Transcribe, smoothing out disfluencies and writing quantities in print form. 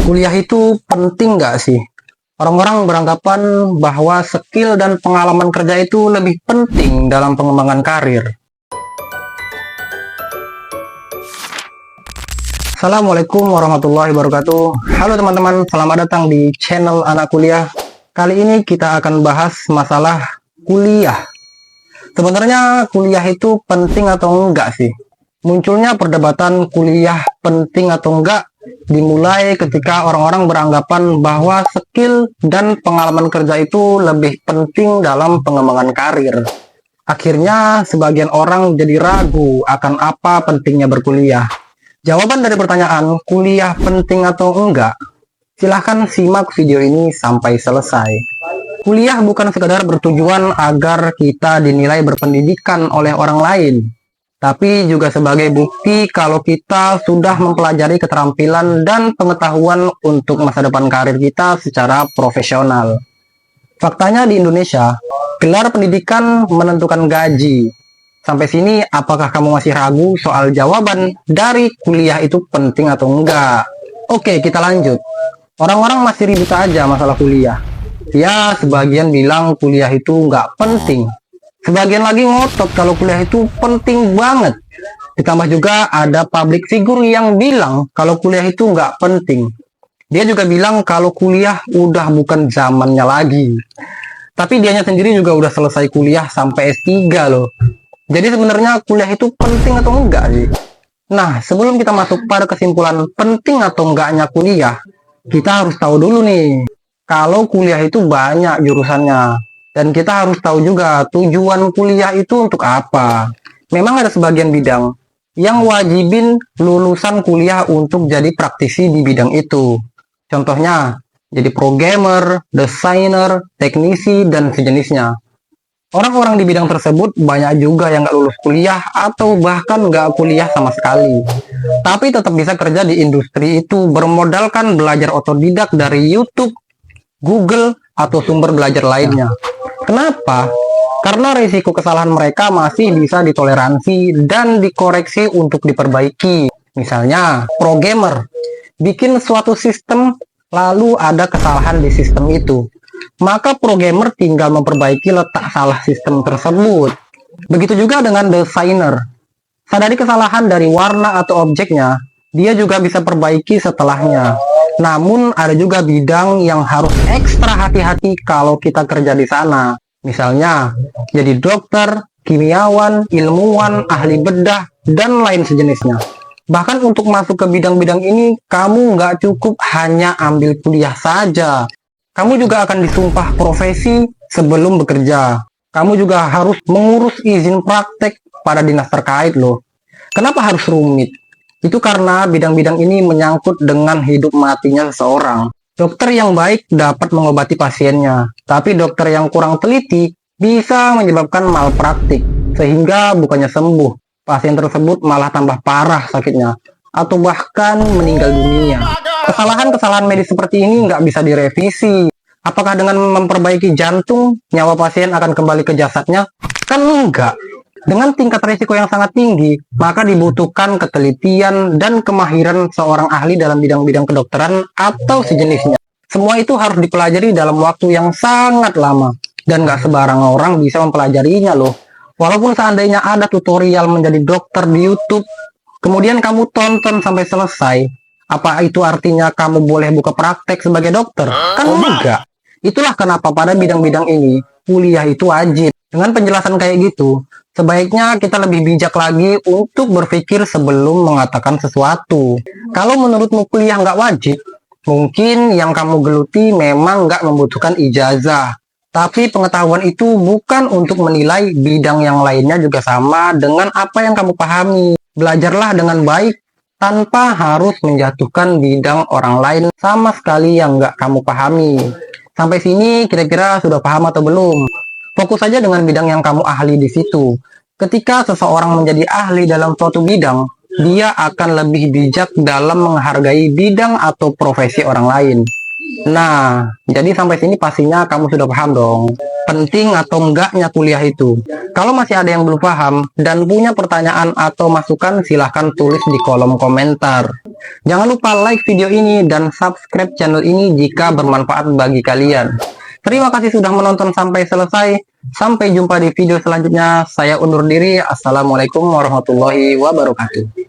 Kuliah itu penting nggak sih? Orang-orang beranggapan bahwa skill dan pengalaman kerja itu lebih penting dalam pengembangan karir. Assalamualaikum warahmatullahi wabarakatuh. Halo teman-teman, selamat datang di channel Anak Kuliah. Kali ini kita akan bahas masalah kuliah. Sebenarnya kuliah itu penting atau enggak sih? Munculnya perdebatan kuliah penting atau enggak dimulai ketika orang-orang beranggapan bahwa skill dan pengalaman kerja itu lebih penting dalam pengembangan karir. Akhirnya sebagian orang jadi ragu akan apa pentingnya berkuliah. Jawaban dari pertanyaan kuliah penting atau enggak, silahkan simak video ini sampai selesai. Kuliah bukan sekedar bertujuan agar kita dinilai berpendidikan oleh orang lain, tapi juga sebagai bukti kalau kita sudah mempelajari keterampilan dan pengetahuan untuk masa depan karir kita secara profesional. Faktanya di Indonesia, gelar pendidikan menentukan gaji. Sampai sini, apakah kamu masih ragu soal jawaban dari kuliah itu penting atau enggak? Oke, kita lanjut. Orang-orang masih ribut aja masalah kuliah. Ya, sebagian bilang kuliah itu enggak penting. Sebagian lagi ngotot kalau kuliah itu penting banget. Ditambah juga ada public figure yang bilang kalau kuliah itu nggak penting. Dia juga bilang kalau kuliah udah bukan zamannya lagi. Tapi dianya sendiri juga udah selesai kuliah sampai S3 loh. Jadi sebenarnya kuliah itu penting atau enggak sih? Nah, sebelum kita masuk pada kesimpulan penting atau enggaknya kuliah, kita harus tahu dulu nih, kalau kuliah itu banyak jurusannya. Dan kita harus tahu juga tujuan kuliah itu untuk apa. Memang ada sebagian bidang yang wajibin lulusan kuliah untuk jadi praktisi di bidang itu. Contohnya, jadi programmer, desainer, teknisi, dan sejenisnya. Orang-orang di bidang tersebut banyak juga yang nggak lulus kuliah atau bahkan nggak kuliah sama sekali. Tapi tetap bisa kerja di industri itu bermodalkan belajar otodidak dari YouTube, Google, atau sumber belajar lainnya. Kenapa? Karena risiko kesalahan mereka masih bisa ditoleransi dan dikoreksi untuk diperbaiki. Misalnya, programmer bikin suatu sistem lalu ada kesalahan di sistem itu. Maka programmer tinggal memperbaiki letak salah sistem tersebut. Begitu juga dengan desainer. Sadari kesalahan dari warna atau objeknya, dia juga bisa perbaiki setelahnya. Namun ada juga bidang yang harus ekstra hati-hati kalau kita kerja di sana. Misalnya, jadi dokter, kimiawan, ilmuwan, ahli bedah, dan lain sejenisnya. Bahkan untuk masuk ke bidang-bidang ini, kamu nggak cukup hanya ambil kuliah saja. Kamu juga akan disumpah profesi sebelum bekerja. Kamu juga harus mengurus izin praktek pada dinas terkait loh. Kenapa harus rumit? Itu karena bidang-bidang ini menyangkut dengan hidup matinya seseorang. Dokter yang baik dapat mengobati pasiennya, tapi dokter yang kurang teliti bisa menyebabkan malpraktik, sehingga bukannya sembuh, pasien tersebut malah tambah parah sakitnya, atau bahkan meninggal dunia. Kesalahan-kesalahan medis seperti ini nggak bisa direvisi. Apakah dengan memperbaiki jantung, nyawa pasien akan kembali ke jasadnya? Kan enggak. Dengan tingkat risiko yang sangat tinggi, maka dibutuhkan ketelitian dan kemahiran seorang ahli dalam bidang-bidang kedokteran atau sejenisnya. Semua itu harus dipelajari dalam waktu yang sangat lama, dan nggak sembarangan orang bisa mempelajarinya loh. Walaupun seandainya ada tutorial menjadi dokter di YouTube, kemudian kamu tonton sampai selesai, apa itu artinya kamu boleh buka praktek sebagai dokter? Kan enggak. Itulah kenapa pada bidang-bidang ini, kuliah itu wajib. Dengan penjelasan kayak gitu, sebaiknya kita lebih bijak lagi untuk berpikir sebelum mengatakan sesuatu. Kalau menurutmu kuliah nggak wajib, mungkin yang kamu geluti memang nggak membutuhkan ijazah. Tapi pengetahuan itu bukan untuk menilai bidang yang lainnya juga sama dengan apa yang kamu pahami. Belajarlah dengan baik tanpa harus menjatuhkan bidang orang lain sama sekali yang nggak kamu pahami. Sampai sini kira-kira sudah paham atau belum? Fokus saja dengan bidang yang kamu ahli di situ. Ketika seseorang menjadi ahli dalam suatu bidang, dia akan lebih bijak dalam menghargai bidang atau profesi orang lain. Nah, jadi sampai sini pastinya kamu sudah paham dong, penting atau enggaknya kuliah itu. Kalau masih ada yang belum paham dan punya pertanyaan atau masukan, silahkan tulis di kolom komentar. Jangan lupa like video ini dan subscribe channel ini jika bermanfaat bagi kalian. Terima kasih sudah menonton sampai selesai. Sampai jumpa di video selanjutnya. Saya undur diri. Assalamualaikum warahmatullahi wabarakatuh.